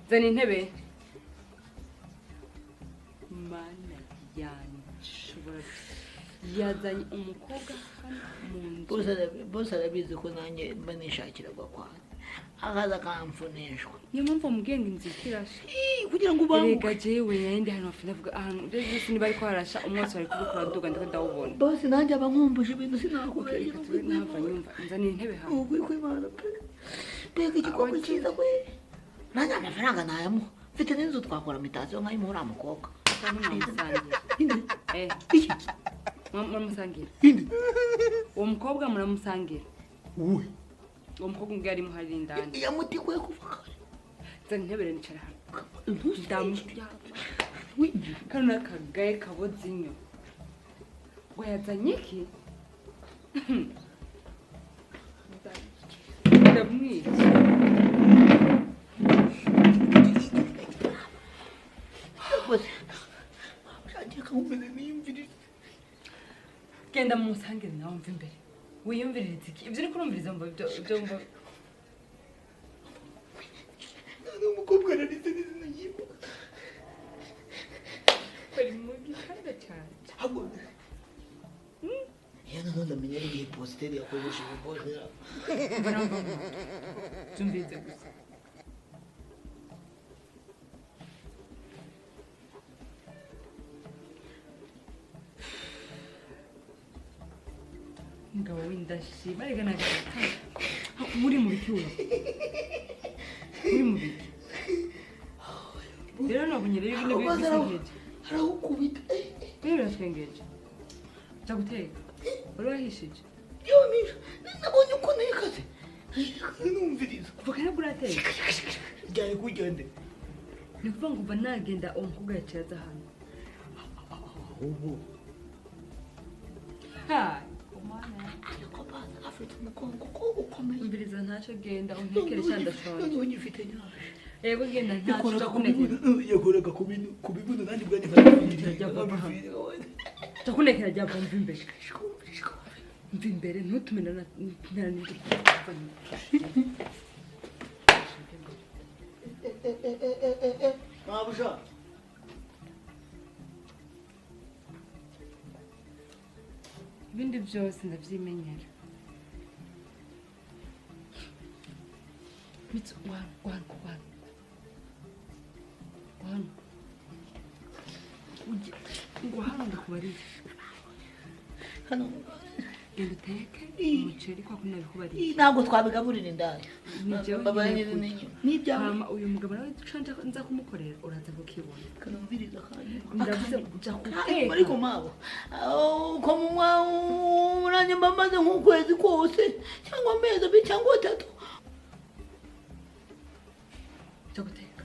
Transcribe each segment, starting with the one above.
Zani intebe. Mana yanshobora yazanye umukobwa hano mu nzu. Bose arabizi ko nanjye mba nishakiraga kwanjye. Akaza kamfunishwa. Niyo mpamvu mugenga inzikirasha. Kugira ngo ubanguke. Rega jewe yende hano avuga ahantu byose niba ariko harasha umwotsi bari kubikora nduga ndawubona. Bose nanjye abankumbuje ibintu sinakubera. Nava nyumva nzani intebe hano. Ubwo kwimana pe. Mbega igikombe cyiza kwe. Nanjye amafaranga nayamuha. Mfite n'inzu twakora mitasiyo nk'ayimura mukobwa. Muramusangira. Uwo mukobwa muramusangira. Uwe. Uwo mukobwa ngari muhari indani. Yamuti kwe kuvuga. Zani intebe nicara hano. Kana kagaye kabozinyo. Wayazanye iki? Ndamwica. Genda musange nawe umva imbere. Wiyumvirize iki? Ibyo uri kurumviriza mba ibyo mba. None umukobwa ararize n'izina yibo. Bari mugi kandi cyane. Abo. Yana none amenye ari posteri yakoresheje bose. Baramba. Tumbize gusa. Ngabo windashi barega nagata. Muri mu bicyuho. Muri mu biki. Rero nabonye rero ibintu bisengeje. Arawukubita. Rero bisengeje. Cyaguteka. Urahishije. Yo misha. Nabonye uko nikaze. Numviriza. Vukana burateye. Jyaye kugende. Nikuvuga ngo banagenda umukobwa yacaza hano. Ubu. Ha. Ariko baza afite umukongo ko ukomeye. Umviriza ntacyo genda untekere cyanda shora. None ugifite nyaje. Yego genda ntacyo kunekera. Yakoraga ku bibuno nandi bwanje fata Takunekera jya bomba imbere. Mva imbere ntutumena na n'indi. Mabusha. Ibindi byose ndavyimenyera. Mitsu one. Uje ngo hano ndakubariye. Hano Genda uteke umuceri kwa kuna bikubariye. Ntabwo twabigaburira indaya. Nibyo. Hama uyu mugabo nawe ducanja nza kumukorera uraza kukibona. Kanumviriza kandi. Ndavuze uja kuteka. Ariko mabo. Ko munywa uranye mbamaze nk'ukwezi kose cyangwa amezi abiri cyangwa atatu. Guteka.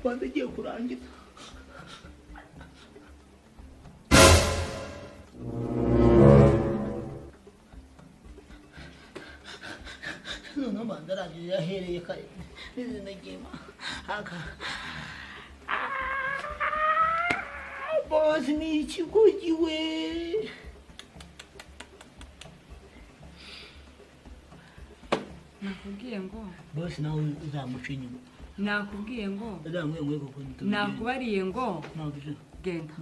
Bagiye kurangiza. None mandarangije yahereye kare. Nizina gima. Aka. Boss ni ikigugiwe. Nakubwiye ngo Boss nawe uzamuca inyuma. Nakubwiye ngo Ndamwe kuko nakubariye ngo ntabyo genda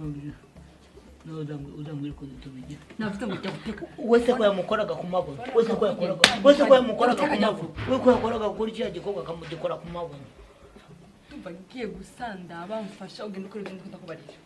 no udambwira ko tubigira navuze ngo jya guteka wese ko yamukoraga ku mabono wese ko yamukoraga ku mabono we ko yakoraga kuri cya gikorwa kamugikora ku mabono tumva ngiye gusanda bamfasha ugenda ukora ibintu ndakubarira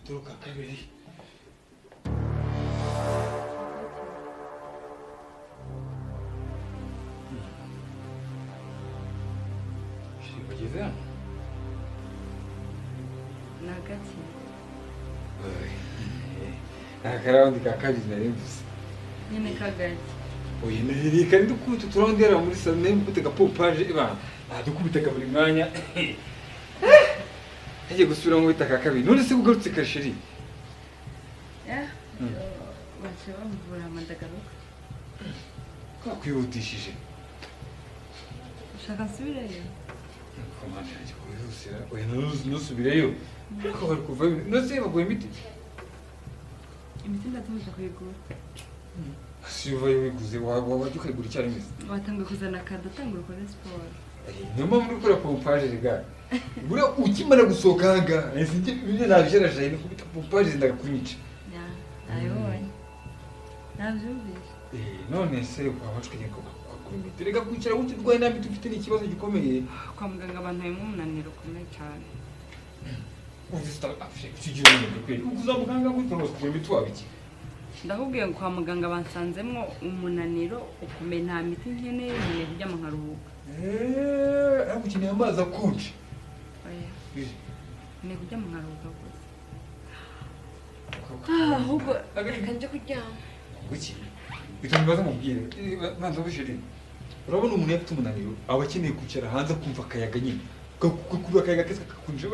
Turuka kabiri. Shibugeze hano? Nagati. Akaraundi ka kabiri nari mvuze. Nyine kagati. oya reka ndukubita turondera muri salon n'ukubita pompaje ibana dukubitaga buri mwanya hagiye gusubira mu bitaka kabiri none se ugarutse kashiri baje bamuvura amandagaruka kwihutishije ushaka nsubireyo komanda yaje kwihusira oya nusubireyo ko bari kuva nose baguye imiti ndatumije kuyigura siva wiguze wajya ukayigura icyarimwe watanga kuzana kado atanga ukora siporo niyo mpamvu uri gukora pompaje rega buriya ukimara gusohoka ahangaha ibyo nabisharajaye ni kubita pompaje ndakunyica nabibonye nabyumvise none se waba tukajya kwagura imiti reka kwicara gutya urwaye nta miti ufite n'ikibazo gikomeye kwa muganga abantu harimo umunaniro ukomeye cyane ukigira umuntu kweli uguza muganga gutya ngo kugura imiti waba iki ndakubwiye ngo kwa muganga bansanzemo umunaniro ukomeye nta miti nkeneye nkeneye kuryama nkaruhuka ariko ukeneye amazi akonje nkeneye kuryama nkaruhuka gusa ahubwo reka njye kuryama kuki bituma ibibazo mubwire banza bishiri urabona umuntu iyo afite umunaniro aba akeneye kwicara hanze akumva akayaga nyine ugakurura akayaga keza kakunje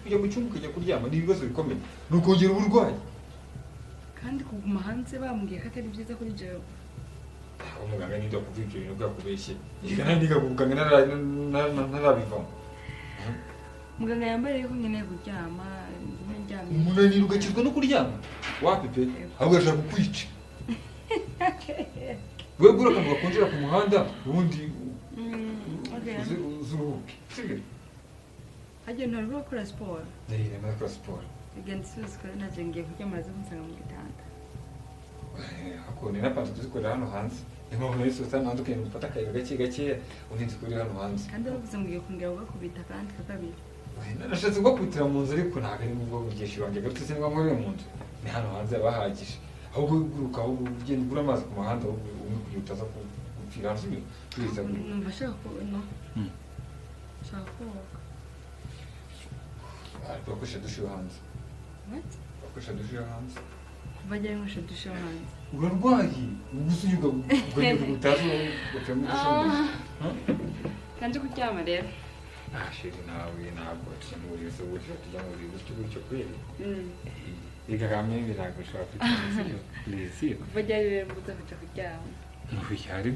kujya mu cyumba ukajya kuryama ni ibibazo bikomeye ni ukongera uburwayi kandi kuguma hanze bambwiye ko atari byiza kuri jewe umuganga ninde kuvuga ibyo bintu bwakubeshye igana ndiga kuganga narabivamo muganga yambariye ko nkeneye kuryama ndyamye umunaniro ugakizwa no kuryama wapi pe ahubwo arashaka kukwica wewe gura akantu gakonjera ku muhanda ubundi uzuruhuke hagiye ntari gukora siporo ndahira muri gukora siporo igenda isubiza ko naje ngiye kuryama maze kunsanga mu gitanda hakone napanze tuzikorera hano hanze niyo mpamvu nari sosiyete hanze ukagenda ufata akayaga gake gakeya ubundi nzikorera hano hanze kandi bavuze ngiye kongera ugakubita kandi kakabiri nashatse gukubitira mu nzu ariko ntabwo ari ngombwa mugesha wanjye garutse se niba nkoreye mu nzu ni hano hanze haba hahagije ahubwo uguruka ahubwo ugenda ugura amazi ku muhanda ahubwo umwe kugira utaza gupfira hanze turiza numva ashaka kubona ashaka koga bakoresha dushe yo hanze bakoresha dushe yo hanze kuva ajya binywesha dushe yo hanze urarwaye ugusunyuka ugenda utazi ugacyamo dushe kandi kuryama rero sheri nawe ntabwo tujya se buryo tujya mu bintu gutyo kweli reka kamwe birago ushobora kwiteza iyo kuva ajya rero mbuza kuja kuryama mu byari